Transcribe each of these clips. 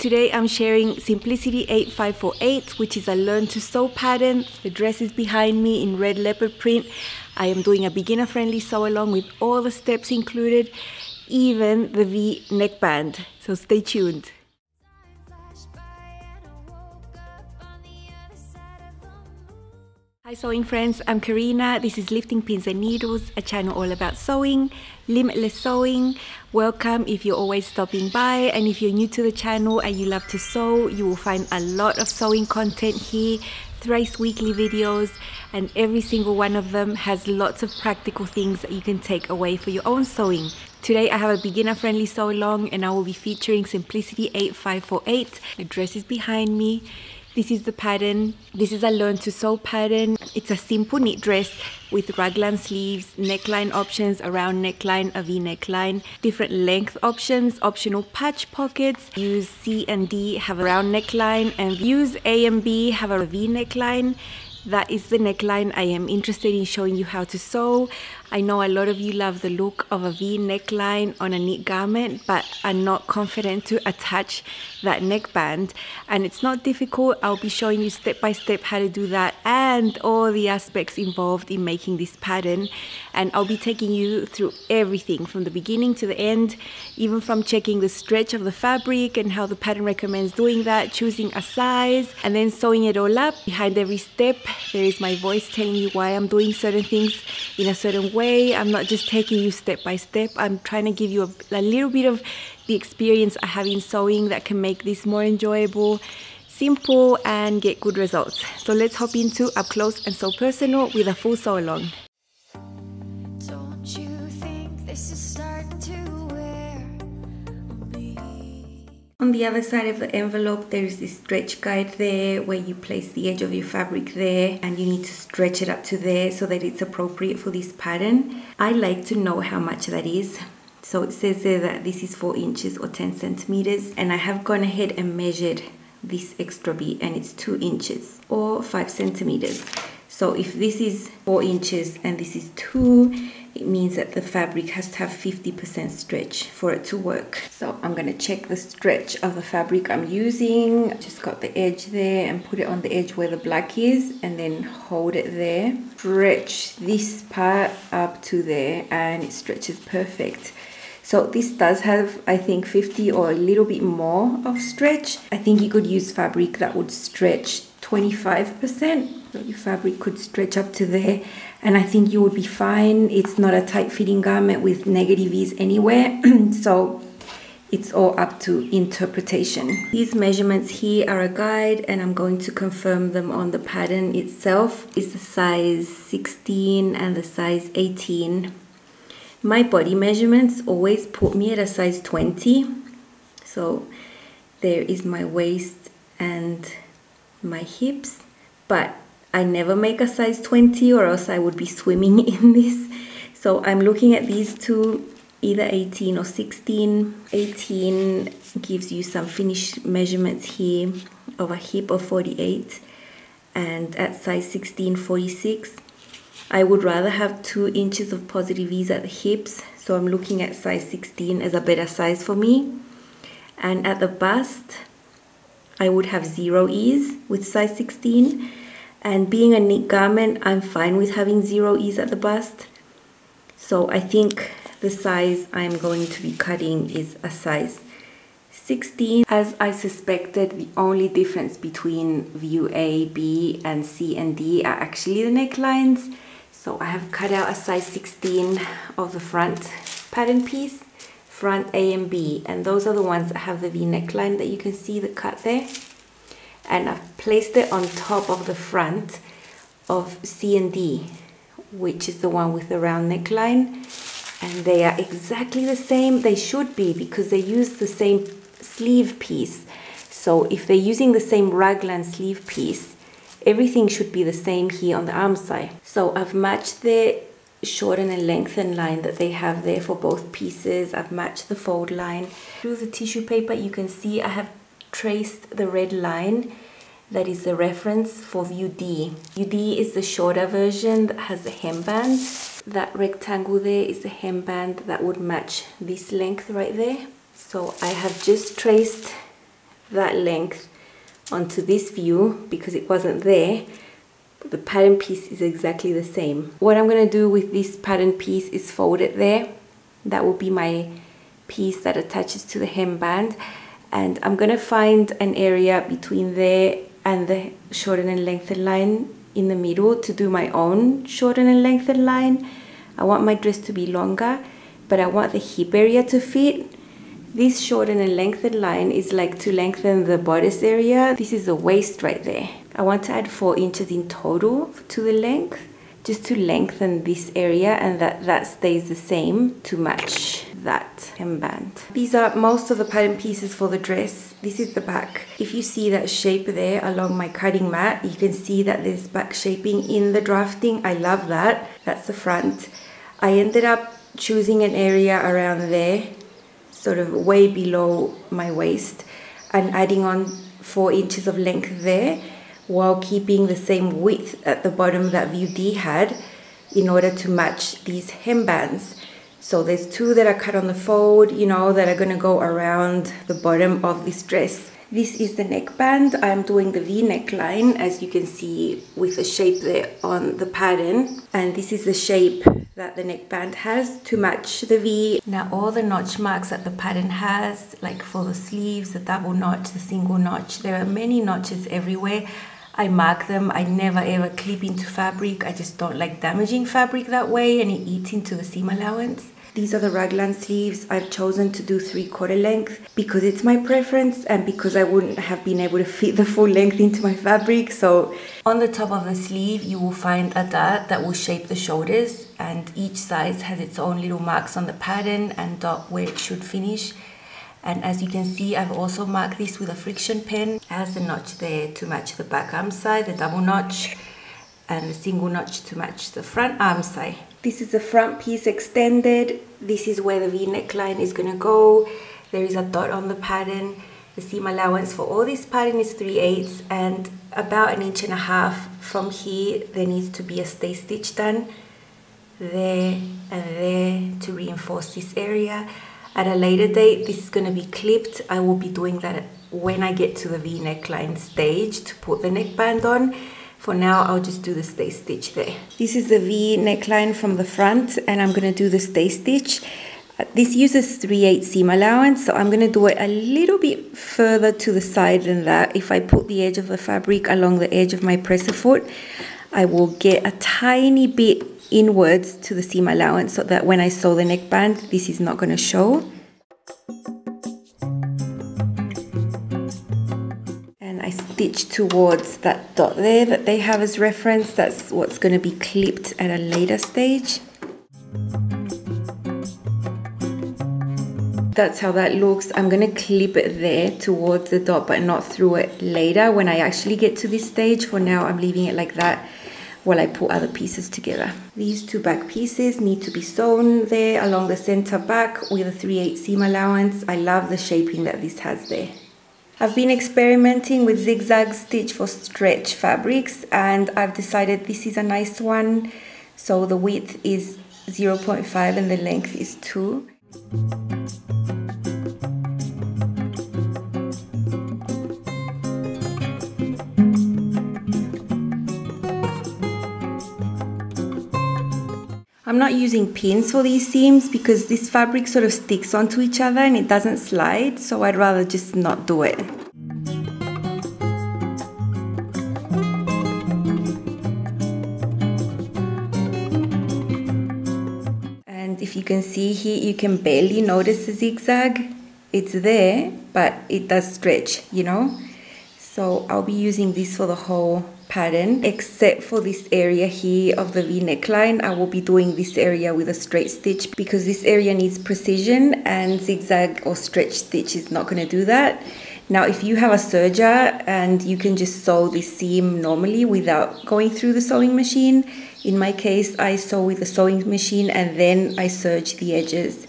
Today I'm sharing Simplicity 8548, which is a learn to sew pattern. The dress is behind me in red leopard print. I am doing a beginner friendly sew along with all the steps included, even the V neckband. So stay tuned. Hi sewing friends, I'm Karina. This is Lifting Pins and Needles, a channel all about sewing, limitless sewing. Welcome if you're always stopping by, and if you're new to the channel and you love to sew, you will find a lot of sewing content here, thrice weekly videos, and every single one of them has lots of practical things that you can take away for your own sewing. Today I have a beginner friendly sew along and I will be featuring Simplicity 8548. The dress is behind me. This is the pattern. This is a learn to sew pattern. It's a simple knit dress with raglan sleeves, neckline options, a round neckline, a V neckline, different length options, optional patch pockets. Views C and D have a round neckline, and views A and B have a V neckline. That is the neckline I am interested in showing you how to sew. I know a lot of you love the look of a V neckline on a knit garment, but are not confident to attach that neckband. And it's not difficult. I'll be showing you step by step how to do that and all the aspects involved in making this pattern. And I'll be taking you through everything from the beginning to the end, even from checking the stretch of the fabric and how the pattern recommends doing that, choosing a size, and then sewing it all up. Behind every step, there is my voice telling you why I'm doing certain things in a certain way. I'm not just taking you step by step. I'm trying to give you a little bit of the experience I have in sewing that can make this more enjoyable, simple, and get good results. So let's hop into up close and so personal with a full sew along. Don't you think this is starting to wear me? On the other side of the envelope, there is this stretch guide there where you place the edge of your fabric there, and you need to stretch it up to there so that it's appropriate for this pattern. I like to know how much that is. So it says there that this is 4 inches or 10 centimeters, and I have gone ahead and measured this extra bit, and it's 2 inches or 5 centimeters. So if this is 4 inches and this is 2, it means that the fabric has to have 50% stretch for it to work. So I'm going to check the stretch of the fabric I'm using. Just got the edge there and put it on the edge where the black is, and then hold it there. Stretch this part up to there, and it stretches perfect. So this does have, I think, 50 or a little bit more of stretch. I think you could use fabric that would stretch 25%. So your fabric could stretch up to there, and I think you would be fine. It's not a tight fitting garment with negative ease anywhere. So it's all up to interpretation. These measurements here are a guide, and I'm going to confirm them on the pattern itself. It's the size 16 and the size 18. My body measurements always put me at a size 20. So there is my waist and my hips, but I never make a size 20 or else I would be swimming in this. So I'm looking at these two, either 18 or 16. 18 gives you some finished measurements here of a hip of 48, and at size 16, 46. I would rather have 2 inches of positive ease at the hips, so I'm looking at size 16 as a better size for me. And at the bust, I would have 0 ease with size 16. And being a knit garment, I'm fine with having 0 ease at the bust. So I think the size I'm going to be cutting is a size 16. As I suspected, the only difference between view A, B, and C and D are actually the necklines. So I have cut out a size 16 of the front pattern piece, front A and B, and those are the ones that have the V neckline that you can see the cut there. And I've placed it on top of the front of C and D, which is the one with the round neckline. And they are exactly the same. They should be, because they use the same sleeve piece. So if they're using the same raglan sleeve piece, everything should be the same here on the arm side. So I've matched the shorten and lengthen line that they have there for both pieces. I've matched the fold line. Through the tissue paper, you can see I have traced the red line that is the reference for view D. View D is the shorter version that has the hemband. That rectangle there is the hemband that would match this length right there. So I have just traced that length onto this view because it wasn't there. The pattern piece is exactly the same. What I'm going to do with this pattern piece is fold it there. That will be my piece that attaches to the hemband, and I'm going to find an area between there and the shorten and lengthen line in the middle to do my own shorten and lengthen line. I want my dress to be longer, but I want the hip area to fit. This shorten and lengthen line is like to lengthen the bodice area. This is the waist right there. I want to add 4 inches in total to the length, just to lengthen this area, and that stays the same to match that hemband. These are most of the pattern pieces for the dress. This is the back. If you see that shape there along my cutting mat, you can see that there's back shaping in the drafting. I love that. That's the front. I ended up choosing an area around there, sort of way below my waist, and adding on 4 inches of length there, while keeping the same width at the bottom that view D had in order to match these hembands. So there's 2 that are cut on the fold, you know, that are going to go around the bottom of this dress. This is the neckband. I'm doing the V neckline, as you can see with the shape there on the pattern. And this is the shape that the neckband has to match the V. Now all the notch marks that the pattern has, like for the sleeves, the double notch, the single notch, there are many notches everywhere. I mark them. I never ever clip into fabric. I just don't like damaging fabric that way, and it eats into the seam allowance. These are the raglan sleeves. I've chosen to do 3/4 length because it's my preference and because I wouldn't have been able to fit the full length into my fabric. So on the top of the sleeve, you will find a dot that will shape the shoulders, and each size has its own little marks on the pattern and dot where it should finish. And as you can see, I've also marked this with a friction pen. It has the notch there to match the back arm side, the double notch, and the single notch to match the front arm side. This is the front piece extended. This is where the V neckline is going to go. There is a dot on the pattern. The seam allowance for all this pattern is 3/8, and about 1.5 inches from here there needs to be a stay stitch done there and there to reinforce this area. At a later date, this is going to be clipped. I will be doing that when I get to the V neckline stage to put the neckband on. For now, I'll just do the stay stitch there. This is the V neckline from the front, and I'm going to do the stay stitch. This uses 3/8 seam allowance, so I'm going to do it a little bit further to the side than that. If I put the edge of the fabric along the edge of my presser foot, I will get a tiny bit inwards to the seam allowance so that when I sew the neckband, this is not going to show. And I stitch towards that dot there that they have as reference. That's what's going to be clipped at a later stage. That's how that looks. I'm going to clip it there towards the dot, but not through it later when I actually get to this stage. For now, I'm leaving it like that while I put other pieces together. These 2 back pieces need to be sewn there along the center back with a 3/8 seam allowance. I love the shaping that this has there. I've been experimenting with zigzag stitch for stretch fabrics, and I've decided this is a nice one. So the width is 0.5 and the length is 2. I'm not using pins for these seams because this fabric sort of sticks onto each other and it doesn't slide, so I'd rather just not do it. And if you can see here, you can barely notice the zigzag. It's there, but it does stretch, you know? So I'll be using this for the whole pattern, except for this area here of the V neckline. I will be doing this area with a straight stitch because this area needs precision, and zigzag or stretch stitch is not going to do that. Now if you have a serger and you can just sew this seam normally without going through the sewing machine, in my case I sew with the sewing machine and then I serge the edges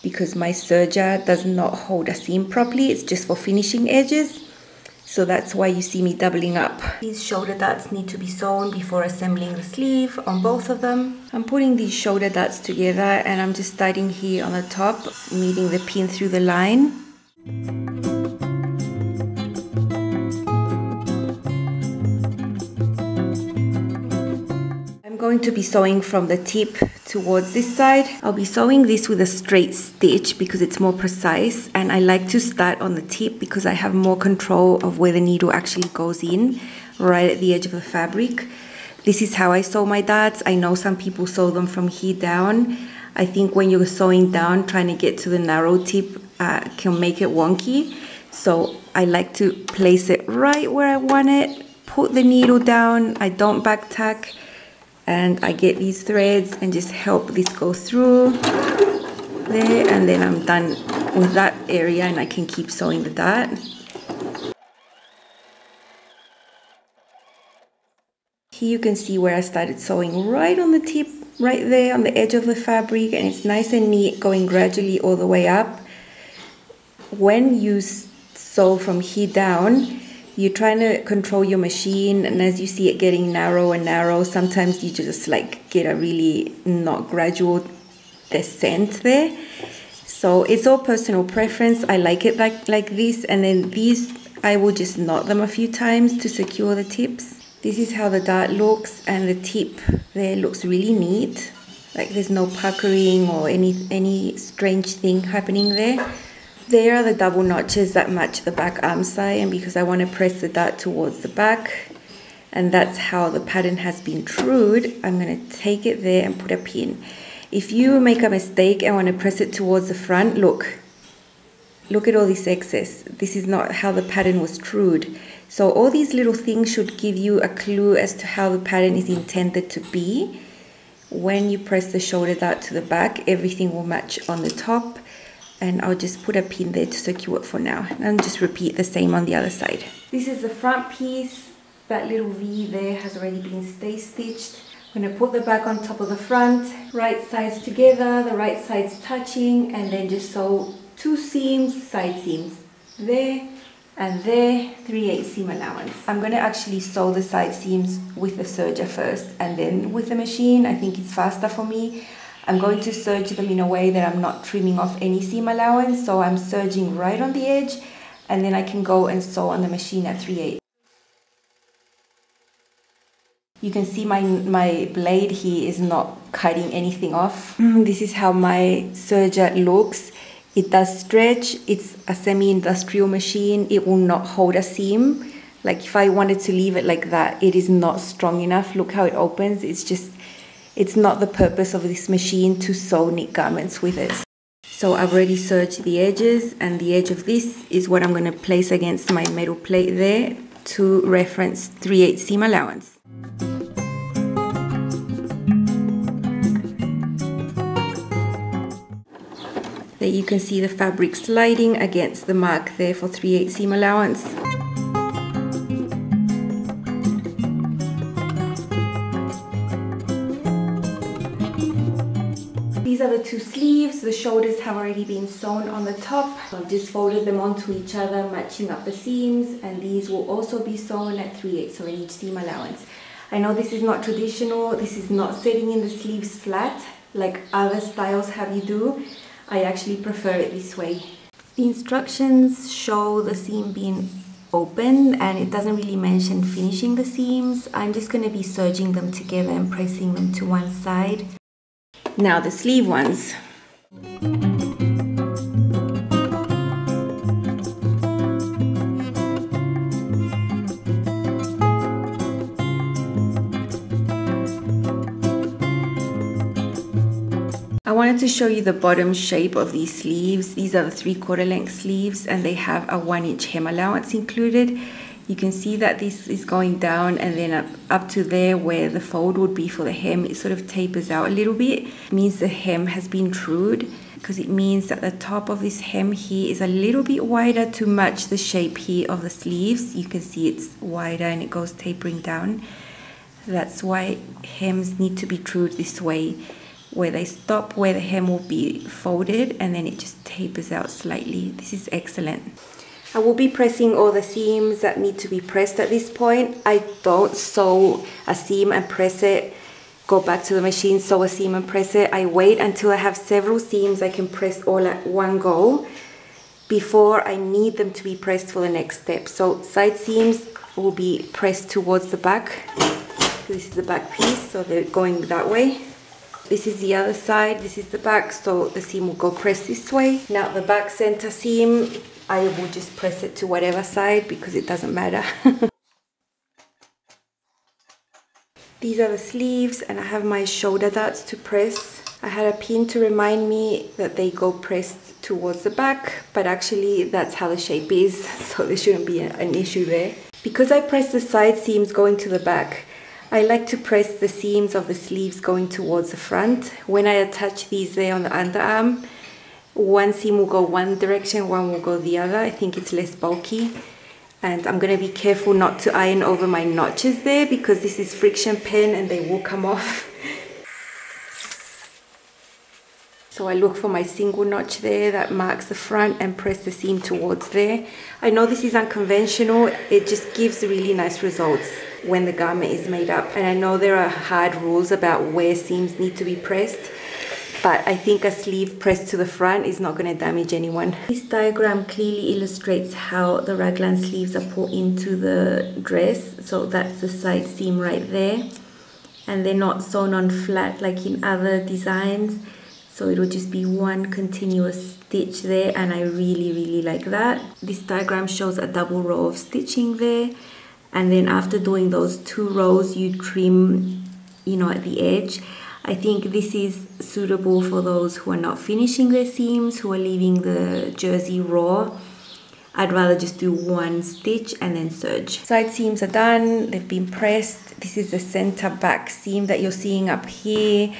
because my serger does not hold a seam properly. It's just for finishing edges. So that's why you see me doubling up. These shoulder darts need to be sewn before assembling the sleeve on both of them. I'm putting these shoulder darts together and I'm just starting here on the top, meeting the pin through the line. going to be sewing from the tip towards this side. I'll be sewing this with a straight stitch because it's more precise, and I like to start on the tip because I have more control of where the needle actually goes in, right at the edge of the fabric. This is how I sew my darts. I know some people sew them from here down. I think when you're sewing down, trying to get to the narrow tip can make it wonky. So I like to place it right where I want it, put the needle down, I don't back tack, and I get these threads and just help this go through there, and then I'm done with that area and I can keep sewing the dart. Here you can see where I started sewing right on the tip, right there on the edge of the fabric, and it's nice and neat going gradually all the way up. When you sew from here down, you're trying to control your machine, and as you see it getting narrow and narrow, sometimes you just like get a really not gradual descent there. So it's all personal preference. I like it like this, and then these I will just knot them a few times to secure the tips. This is how the dart looks, and the tip there looks really neat. Like there's no puckering or any strange thing happening there. There are the double notches that match the back arm side, and because I want to press the dart towards the back, and that's how the pattern has been trued, I'm going to take it there and put a pin. If you make a mistake and want to press it towards the front, look at all this excess. This is not how the pattern was trued. So all these little things should give you a clue as to how the pattern is intended to be. When you press the shoulder dart to the back, everything will match on the top. And I'll just put a pin there to secure it for now, and just repeat the same on the other side. This is the front piece. That little V there has already been stay stitched. I'm going to put the back on top of the front, right sides together, the right sides touching, and then just sew 2 seams, side seams, there and there, 3/8 seam allowance. I'm going to actually sew the side seams with the serger first and then with the machine. I think it's faster for me. I'm going to serge them in a way that I'm not trimming off any seam allowance, so I'm serging right on the edge, and then I can go and sew on the machine at 3/8. You can see my blade here is not cutting anything off. This is how my serger looks. It does stretch. It's a semi-industrial machine. It will not hold a seam. Like if I wanted to leave it like that, it is not strong enough. Look how it opens. It's not the purpose of this machine to sew knit garments with it. So I've already serged the edges, and the edge of this is what I'm going to place against my metal plate there to reference 3/8 seam allowance. There you can see the fabric sliding against the mark there for 3/8 seam allowance. These are the 2 sleeves. The shoulders have already been sewn on the top. I've just folded them onto each other, matching up the seams, and these will also be sewn at 3/8 on each seam allowance. I know this is not traditional. This is not setting in the sleeves flat like other styles have you do. I actually prefer it this way. The instructions show the seam being open, and it doesn't really mention finishing the seams. I'm just going to be serging them together and pressing them to one side. Now the sleeve ones. I wanted to show you the bottom shape of these sleeves. These are the 3/4 length sleeves, and they have a 1-inch hem allowance included. You can see that this is going down, and then up to there where the fold would be for the hem, it sort of tapers out a little bit. It means the hem has been trued, because it means that the top of this hem here is a little bit wider to match the shape here of the sleeves. You can see it's wider and it goes tapering down. That's why hems need to be trued this way, where they stop where the hem will be folded, and then it just tapers out slightly. This is excellent. I will be pressing all the seams that need to be pressed at this point. I don't sew a seam and press it, go back to the machine, sew a seam and press it. I wait until I have several seams I can press all at one go before I need them to be pressed for the next step. So side seams will be pressed towards the back. So this is the back piece, so they're going that way. This is the other side, this is the back, so the seam will go press this way. Now the back center seam, I will just press it to whatever side because it doesn't matter. These are the sleeves, and I have my shoulder darts to press. I had a pin to remind me that they go pressed towards the back, but actually that's how the shape is, so there shouldn't be an issue there. Because I press the side seams going to the back, I like to press the seams of the sleeves going towards the front. When I attach these there on the underarm, one seam will go one direction, one will go the other. I think it's less bulky. And I'm going to be careful not to iron over my notches there because this is friction pen and they will come off. So I look for my single notch there that marks the front and press the seam towards there. I know this is unconventional, it just gives really nice results when the garment is made up. And I know there are hard rules about where seams need to be pressed, but I think a sleeve pressed to the front is not going to damage anyone. This diagram clearly illustrates how the raglan sleeves are put into the dress. So that's the side seam right there. And they're not sewn on flat like in other designs. So it will just be one continuous stitch there, and I really like that. This diagram shows a double row of stitching there, and then after doing those 2 rows you trim, you know, at the edge. I think this is suitable for those who are not finishing their seams, who are leaving the jersey raw. I'd rather just do 1 stitch and then serge. Side seams are done, they've been pressed. This is the center back seam that you're seeing up here.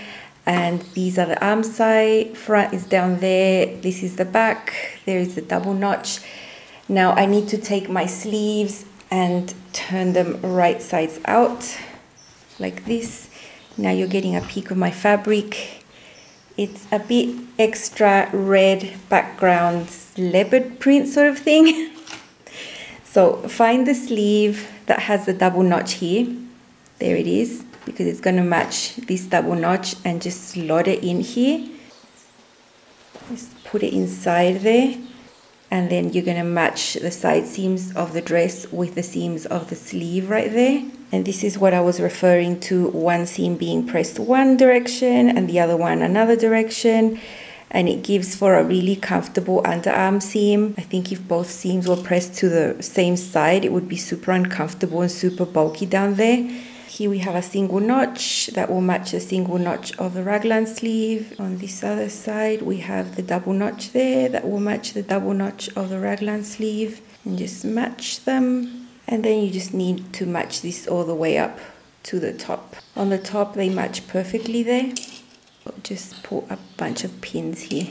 And these are the arm side, front is down there, this is the back, there is the double notch. Now I need to take my sleeves and turn them right sides out, like this. Now you're getting a peek of my fabric. It's a bit extra red background, leopard print sort of thing. So find the sleeve that has the double notch here, there it is, because it's going to match this double notch, and just slot it in here. Just put it inside there, and then you're going to match the side seams of the dress with the seams of the sleeve right there. And this is what I was referring to, one seam being pressed one direction and the other one another direction, and it gives for a really comfortable underarm seam. I think if both seams were pressed to the same side, it would be super uncomfortable and super bulky down there. Here we have a single notch that will match the single notch of the raglan sleeve. On this other side we have the double notch there that will match the double notch of the raglan sleeve, and just match them. And then you just need to match this all the way up to the top. On the top they match perfectly there. I'll just put a bunch of pins here.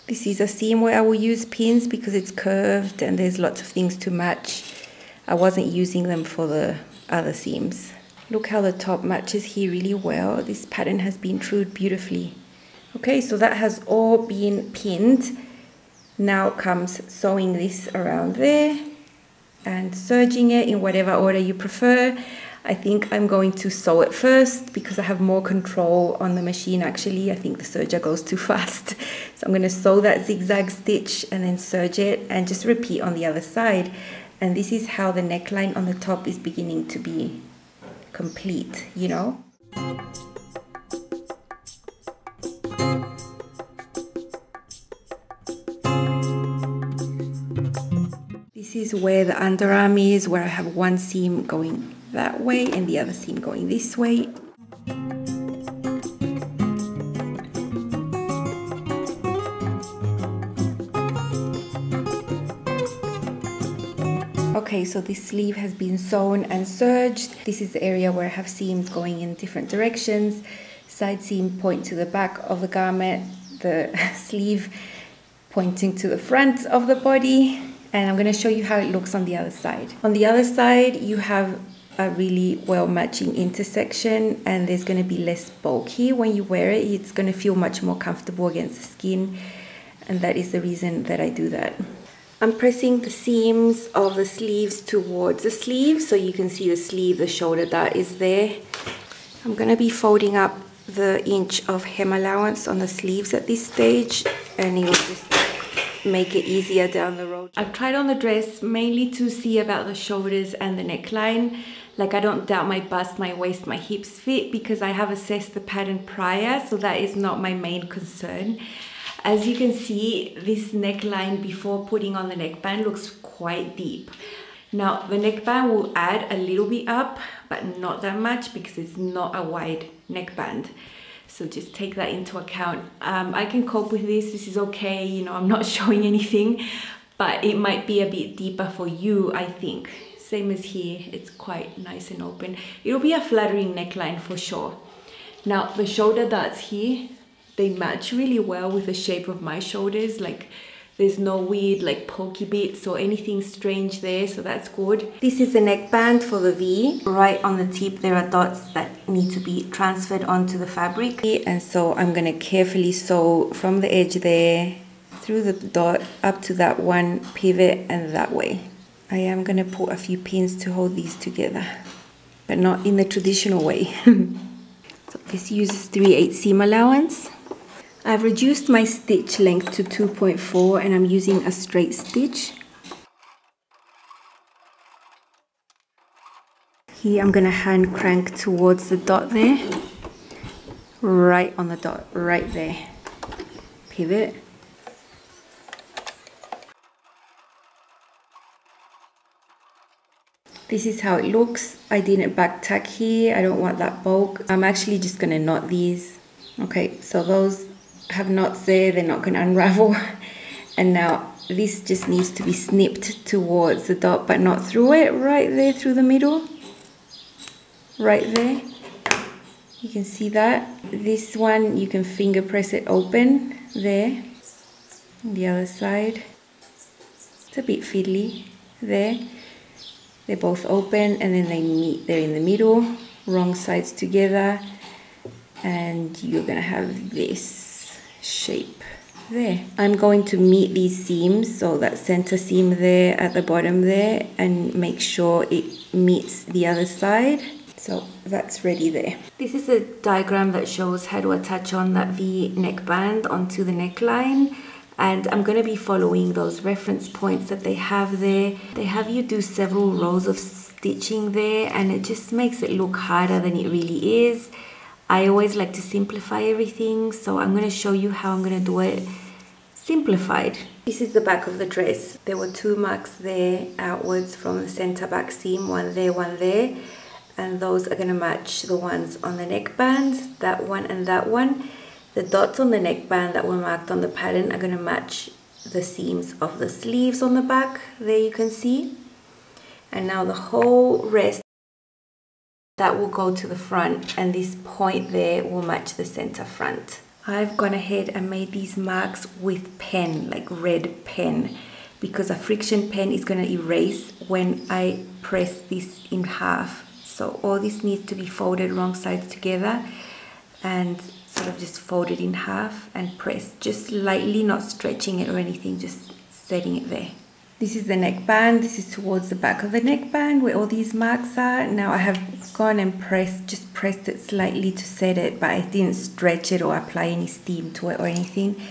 This is a seam where I will use pins because it's curved and there's lots of things to match. I wasn't using them for the other seams. Look how the top matches here really well. This pattern has been trued beautifully. Okay, so that has all been pinned. Now comes sewing this around there and serging it in whatever order you prefer. I think I'm going to sew it first because I have more control on the machine actually. I think the serger goes too fast. So I'm going to sew that zigzag stitch and then serge it and just repeat on the other side. And this is how the neckline on the top is beginning to be complete, you know? This is where the underarm is, where I have one seam going that way and the other seam going this way. Okay, so this sleeve has been sewn and serged. This is the area where I have seams going in different directions. Side seam point to the back of the garment, the sleeve pointing to the front of the body, and I'm going to show you how it looks on the other side. On the other side, you have a really well matching intersection, and there's going to be less bulk here. When you wear it, it's going to feel much more comfortable against the skin, and that is the reason that I do that. I'm pressing the seams of the sleeves towards the sleeve so you can see the sleeve, the shoulder dart is there. I'm going to be folding up the inch of hem allowance on the sleeves at this stage, and it will just make it easier down the road. I've tried on the dress mainly to see about the shoulders and the neckline. Like, I don't doubt my bust, my waist, my hips fit because I have assessed the pattern prior, so that is not my main concern. As you can see, this neckline before putting on the neckband looks quite deep. Now, the neckband will add a little bit up, but not that much because it's not a wide neckband. So just take that into account. I can cope with this. This is okay. You know, I'm not showing anything, but it might be a bit deeper for you, I think. Same as here, it's quite nice and open. It'll be a flattering neckline for sure. Now, the shoulder darts here, they match really well with the shape of my shoulders. Like, there's no weird like pokey bits or anything strange there, so that's good. This is the neckband for the V. Right on the tip there are dots that need to be transferred onto the fabric. And so I'm gonna carefully sew from the edge there, through the dot, up to that one pivot and that way. I am gonna put a few pins to hold these together, but not in the traditional way. So this uses 3/8 seam allowance. I've reduced my stitch length to 2.4 and I'm using a straight stitch. Here I'm going to hand crank towards the dot there, right on the dot, right there. Pivot. This is how it looks. I didn't back tack here, I don't want that bulk. I'm actually just going to knot these. Okay, so those have knots there, they're not going to unravel. And now this just needs to be snipped towards the dot but not through it, right there through the middle, right there. You can see that. This one you can finger press it open there. The other side, it's a bit fiddly there. They're both open and then they meet there in the middle, wrong sides together, and you're gonna have this shape there. I'm going to meet these seams, so that center seam there at the bottom there, and make sure it meets the other side. So that's ready there. This is a diagram that shows how to attach on that V neckband onto the neckline, and I'm going to be following those reference points that they have there. They have you do several rows of stitching there, and it just makes it look harder than it really is. I always like to simplify everything, so I'm going to show you how I'm going to do it simplified. This is the back of the dress. There were 2 marks there outwards from the center back seam, one there, one there, and those are going to match the ones on the neckband, that one and that one. The dots on the neckband that were marked on the pattern are going to match the seams of the sleeves on the back, there you can see. And now the whole rest that will go to the front, and this point there will match the center front. I've gone ahead and made these marks with pen, like red pen, because a friction pen is going to erase when I press this in half. So all this needs to be folded wrong sides together and sort of just folded in half and pressed, just lightly, not stretching it or anything, just setting it there. This is the neckband. This is towards the back of the neckband where all these marks are. Now I have gone and just pressed it slightly to set it, but I didn't stretch it or apply any steam to it or anything.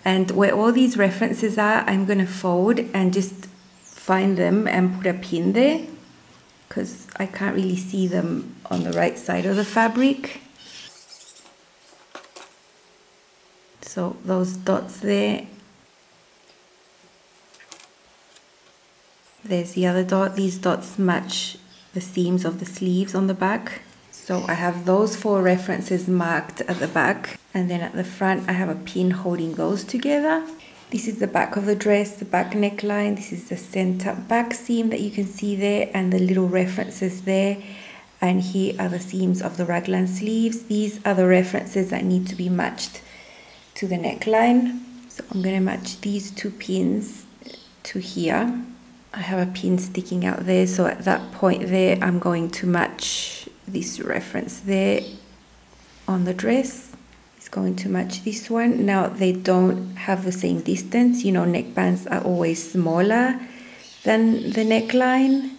And where all these references are, I'm going to fold and just find them and put a pin there, because I can't really see them on the right side of the fabric. So those dots there. There's the other dot. These dots match the seams of the sleeves on the back. So I have those 4 references marked at the back, and then at the front I have a pin holding those together. This is the back of the dress, the back neckline. This is the center back seam that you can see there, and the little references there. And here are the seams of the raglan sleeves. These are the references that need to be matched to the neckline. So I'm going to match these 2 pins to here. I have a pin sticking out there, so at that point there I'm going to match this reference there on the dress. It's going to match this one. Now they don't have the same distance, you know, neckbands are always smaller than the neckline,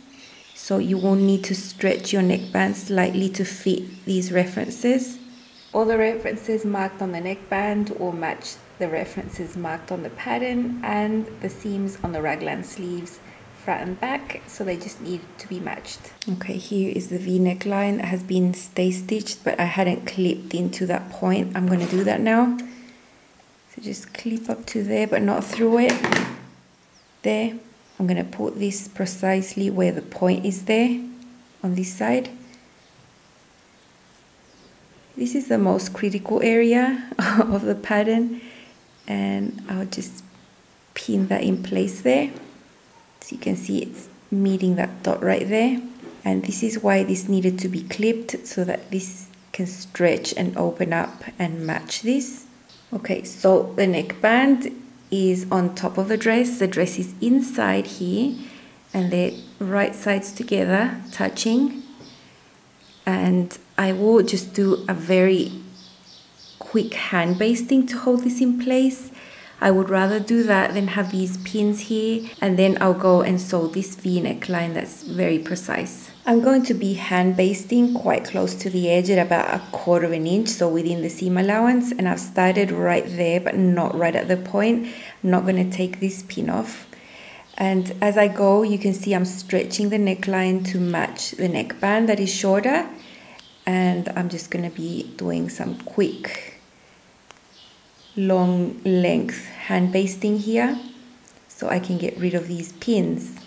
so you won't need to stretch your neckband slightly to fit these references. All the references marked on the neckband will match the references marked on the pattern, and the seams on the raglan sleeves front and back, so they just need to be matched. Okay, here is the V neckline that has been stay stitched, but I hadn't clipped into that point. I'm going to do that now. So just clip up to there, but not through it. There. I'm going to put this precisely where the point is there on this side. This is the most critical area of the pattern, and I'll just pin that in place there. So you can see it's meeting that dot right there, and this is why this needed to be clipped, so that this can stretch and open up and match this. Okay, so the neckband is on top of the dress is inside here, and they're right sides together touching, and I will just do a very quick hand basting to hold this in place. I would rather do that than have these pins here, and then I'll go and sew this V neckline that's very precise. I'm going to be hand basting quite close to the edge at about 1/4 inch, so within the seam allowance, and I've started right there but not right at the point. I'm not going to take this pin off, and as I go you can see I'm stretching the neckline to match the neckband that is shorter, and I'm just going to be doing some quick long length hand basting here so I can get rid of these pins.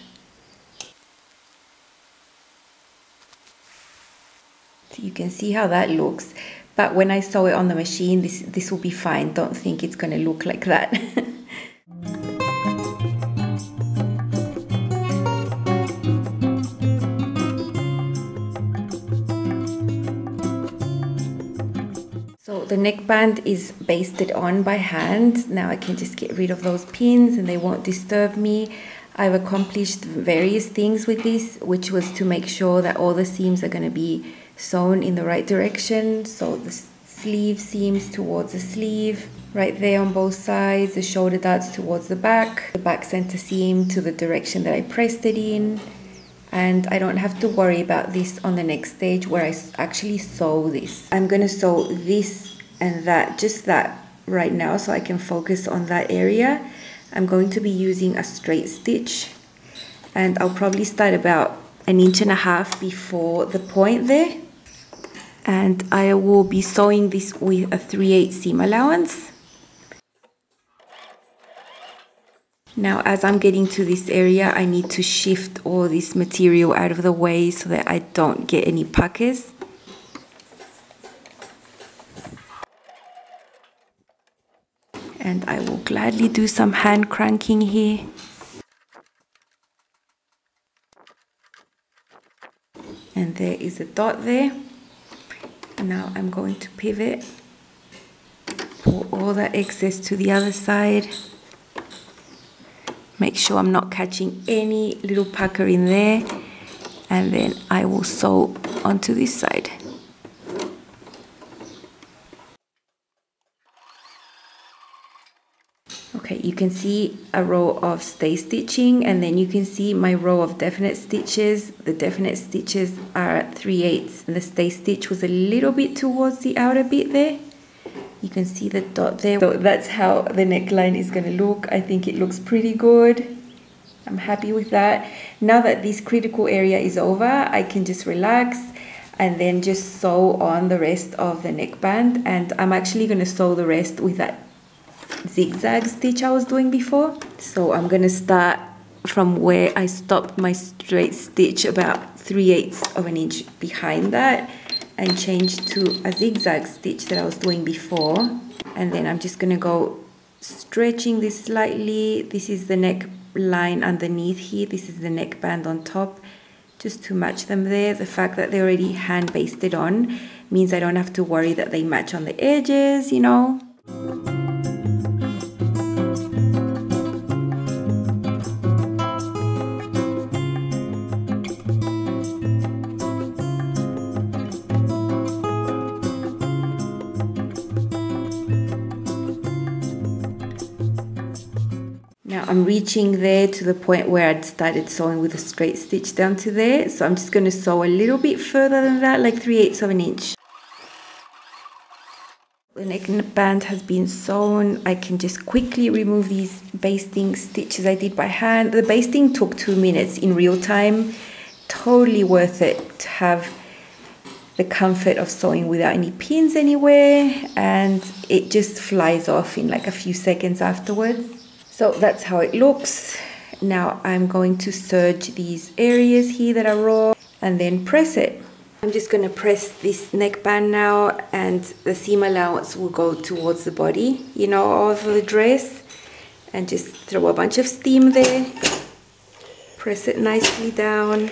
So you can see how that looks, but when I sew it on the machine, this will be fine. Don't think it's going to look like that. So the neckband is basted on by hand. Now I can just get rid of those pins and they won't disturb me. I've accomplished various things with this, which was to make sure that all the seams are going to be sewn in the right direction. So the sleeve seams towards the sleeve, right there on both sides, the shoulder darts towards the back center seam to the direction that I pressed it in. And I don't have to worry about this on the next stage where I actually sew this. I'm going to sew this and that, just that right now, so I can focus on that area. I'm going to be using a straight stitch, and I'll probably start about 1.5 inches before the point there. And I will be sewing this with a 3/8 seam allowance. Now, as I'm getting to this area, I need to shift all this material out of the way so that I don't get any puckers. And I will gladly do some hand cranking here. And there is a dot there. Now I'm going to pivot, pull all that excess to the other side. Make sure I'm not catching any little pucker in there, and then I will sew onto this side. Okay, you can see a row of stay stitching, and then you can see my row of definite stitches. The definite stitches are at 3/8, and the stay stitch was a little bit towards the outer bit there. You can see the dot there. So that's how the neckline is going to look. I think it looks pretty good. I'm happy with that. Now that this critical area is over, I can just relax and then just sew on the rest of the neckband. And I'm actually going to sew the rest with that zigzag stitch I was doing before. So I'm going to start from where I stopped my straight stitch about 3/8 inch behind that, and change to a zigzag stitch that I was doing before. And then I'm just going to go stretching this slightly. This is the neck line underneath here. This is the neckband on top, just to match them there. The fact that they're already hand basted on means I don't have to worry that they match on the edges, you know. Now I'm reaching there to the point where I'd started sewing with a straight stitch down to there. So I'm just going to sew a little bit further than that, like 3/8 inch. The neckband has been sewn. I can just quickly remove these basting stitches I did by hand. The basting took 2 minutes in real time. Totally worth it to have the comfort of sewing without any pins anywhere, and it just flies off in like a few seconds afterwards. So that's how it looks. Now I'm going to serge these areas here that are raw and then press it. I'm just going to press this neckband now, and the seam allowance will go towards the body, you know, of the dress, and just throw a bunch of steam there. Press it nicely down.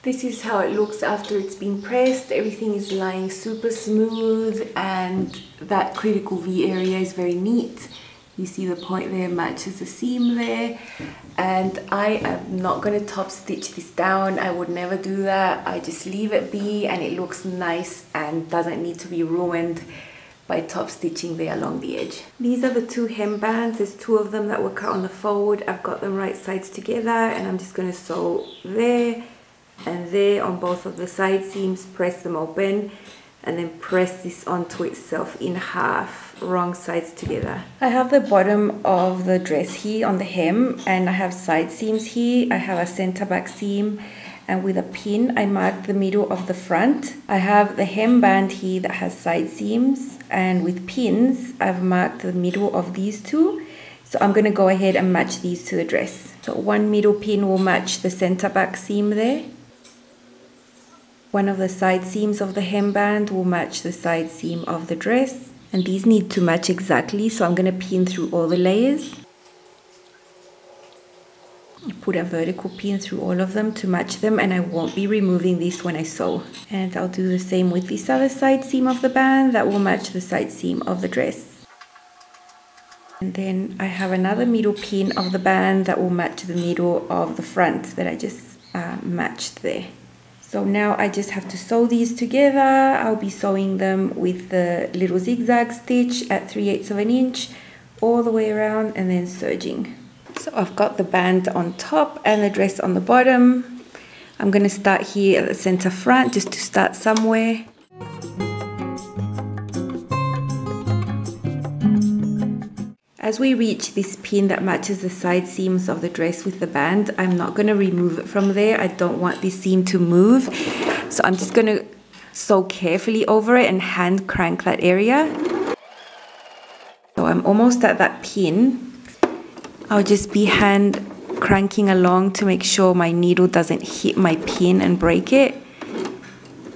This is how it looks after it's been pressed. Everything is lying super smooth, and that critical V area is very neat. You see the point there matches the seam there. And I am not going to top stitch this down. I would never do that. I just leave it be, and it looks nice and doesn't need to be ruined by top stitching there along the edge. These are the 2 hem bands. There's 2 of them that were cut on the fold. I've got them right sides together, and I'm just going to sew there and there on both of the side seams, press them open, and then press this onto itself in half, wrong sides together. I have the bottom of the dress here on the hem, and I have side seams here. I have a center back seam, and with a pin I marked the middle of the front. I have the hem band here that has side seams, and with pins I've marked the middle of these 2. So I'm going to go ahead and match these to the dress. So one middle pin will match the center back seam there. One of the side seams of the hemband will match the side seam of the dress, and these need to match exactly, so I'm going to pin through all the layers. Put a vertical pin through all of them to match them, and I won't be removing this when I sew. And I'll do the same with this other side seam of the band that will match the side seam of the dress. And then I have another middle pin of the band that will match the middle of the front that I just matched there. So now I just have to sew these together. I'll be sewing them with the little zigzag stitch at 3/8 of an inch all the way around, and then serging. So I've got the band on top and the dress on the bottom. I'm going to start here at the center front just to start somewhere. As we reach this pin that matches the side seams of the dress with the band, I'm not going to remove it from there. I don't want this seam to move. So I'm just going to sew carefully over it and hand crank that area. So I'm almost at that pin. I'll just be hand cranking along to make sure my needle doesn't hit my pin and break it.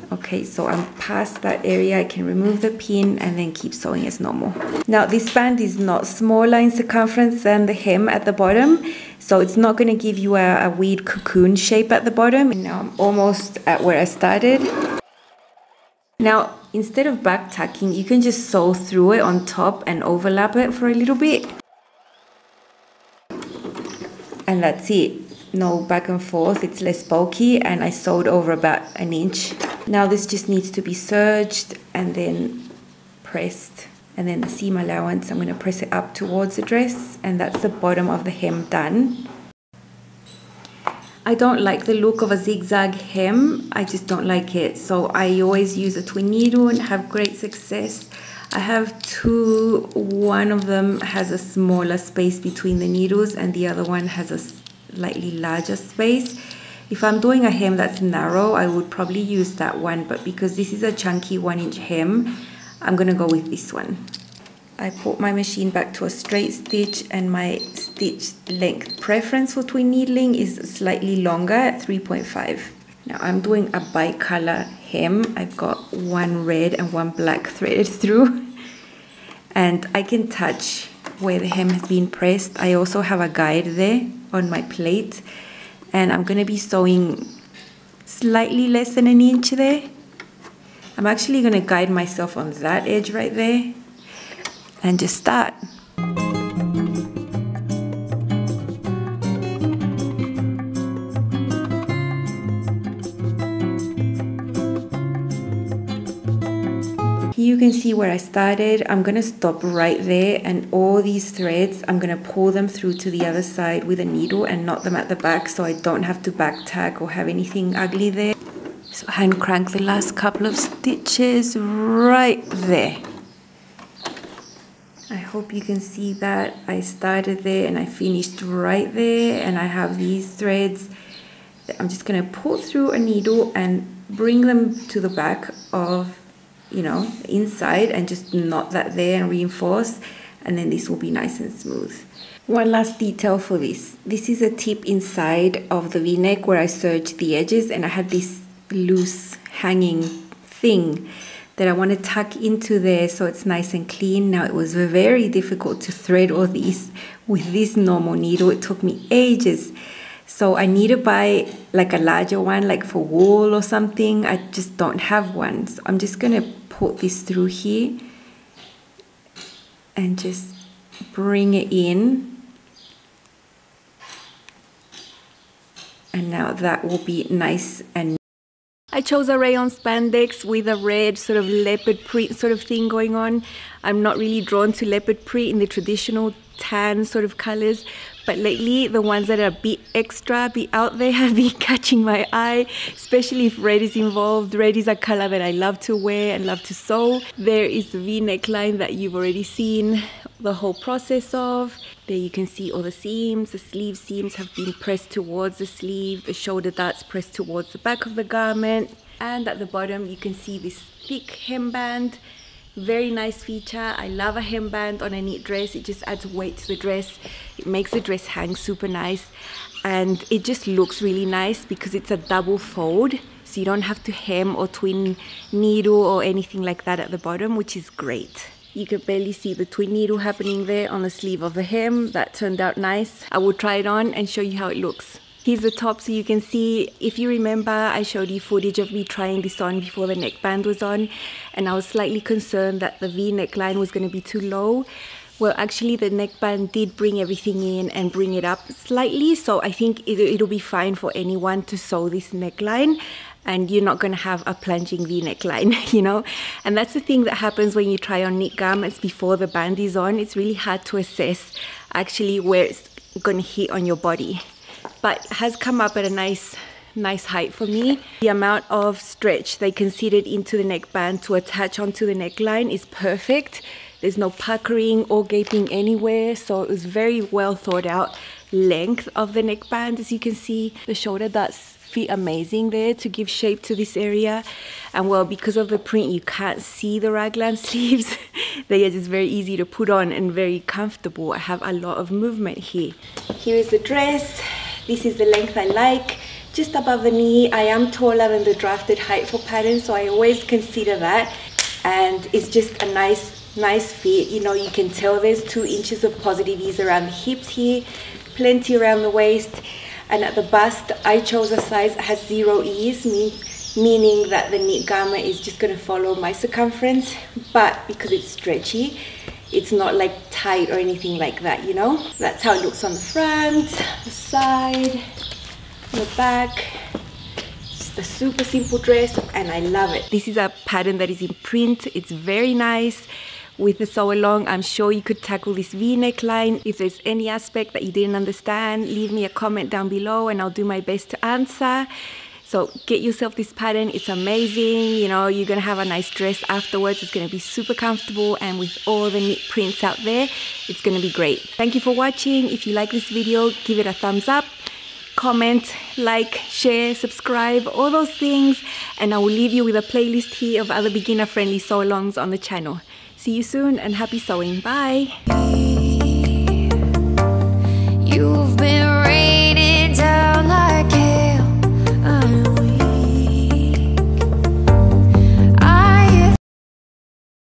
Okay, so I'm past that area. I can remove the pin and then keep sewing as normal. Now this band is not smaller in circumference than the hem at the bottom, so it's not going to give you a weird cocoon shape at the bottom. And now I'm almost at where I started. Now instead of back tacking, you can just sew through it on top and overlap it for a little bit. And that's it. No back and forth, it's less bulky, and I sewed over about an inch. Now this just needs to be serged and then pressed. And then the seam allowance, I'm going to press it up towards the dress, and that's the bottom of the hem done. I don't like the look of a zigzag hem, I just don't like it. So I always use a twin needle and have great success. I have 2, one of them has a smaller space between the needles and the other one has a slightly larger space. If I'm doing a hem that's narrow, I would probably use that one, but because this is a chunky 1-inch hem, I'm gonna go with this one. I put my machine back to a straight stitch, and my stitch length preference for twin needling is slightly longer at 3.5. Now I'm doing a bi-color hem. I've got one red and one black threaded through, and I can touch where the hem has been pressed. I also have a guide there on my plate, and I'm going to be sewing slightly less than an inch there. I'm actually going to guide myself on that edge right there and just start. You can see where I started. I'm going to stop right there, and all these threads, I'm going to pull them through to the other side with a needle and knot them at the back so I don't have to back tack or have anything ugly there. So hand crank the last couple of stitches right there. hope you can see that I started there and I finished right there, and I have these threads that I'm just going to pull through a needle and bring them to the back of, you know, the inside, and just knot that there and reinforce, and then this will be nice and smooth. One last detail for this. This is a tip inside of the V-neck where I serged the edges, and I had this loose hanging thing that I want to tuck into there so it's nice and clean. Now, it was very difficult to thread all these with this normal needle. It took me ages. So I need to buy like a larger one, like for wool or something. I just don't have one. So I'm just going to put this through here and just bring it in. And now that will be nice and I chose a rayon spandex with a red sort of leopard print sort of thing going on. I'm not really drawn to leopard print in the traditional tan sort of colors, but lately the ones that are a bit extra, a bit out there have been catching my eye, especially if red is involved. Red is a color that I love to wear and love to sew. There is the V neckline that you've already seen the whole process of. There you can see all the seams. The sleeve seams have been pressed towards the sleeve, the shoulder darts pressed towards the back of the garment, and at the bottom you can see this thick hemband. Very nice feature. I love a hemband on a knit dress. It just adds weight to the dress. It makes the dress hang super nice, and it just looks really nice because it's a double fold, so you don't have to hem or twin needle or anything like that at the bottom, which is great. You can barely see the twin needle happening there on the sleeve of the hem. That turned out nice. I will try it on and show you how it looks. Here's the top, so you can see, if you remember, I showed you footage of me trying this on before the neckband was on, and I was slightly concerned that the V neckline was going to be too low. Well, actually the neckband did bring everything in and bring it up slightly, so I think it'll be fine for anyone to sew this neckline, and you're not going to have a plunging V neckline, you know. And that's the thing that happens when you try on knit garments before the band is on. It's really hard to assess actually where it's going to hit on your body. But it has come up at a nice height for me. The amount of stretch they considered into the neckband to attach onto the neckline is perfect. There's no puckering or gaping anywhere, so it was very well thought out length of the neckband. As you can see, the shoulder darts fit amazing there to give shape to this area. And well, because of the print, you can't see the raglan sleeves. They are just very easy to put on and very comfortable. I have a lot of movement here. Here is the dress. This is the length I like, just above the knee. I am taller than the drafted height for pattern, so I always consider that. And it's just a nice fit. You know, you can tell there's 2 inches of positive ease around the hips here, plenty around the waist. And at the bust, I chose a size that has 0 ease, meaning that the knit garment is just going to follow my circumference, but because it's stretchy, it's not like tight or anything like that, you know. That's how it looks on the front, the side, the back. Just a super simple dress, and I love it. This is a pattern that is in print. It's very nice. With the sew along, I'm sure you could tackle this V neckline. If there's any aspect that you didn't understand, leave me a comment down below and I'll do my best to answer. So get yourself this pattern. It's amazing. You know, you're gonna have a nice dress afterwards. It's gonna be super comfortable, and with all the knit prints out there, it's gonna be great. Thank you for watching. If you like this video, give it a thumbs up, comment, like, share, subscribe, all those things. And I will leave you with a playlist here of other beginner friendly sew alongs on the channel. See you soon and happy sewing. Bye.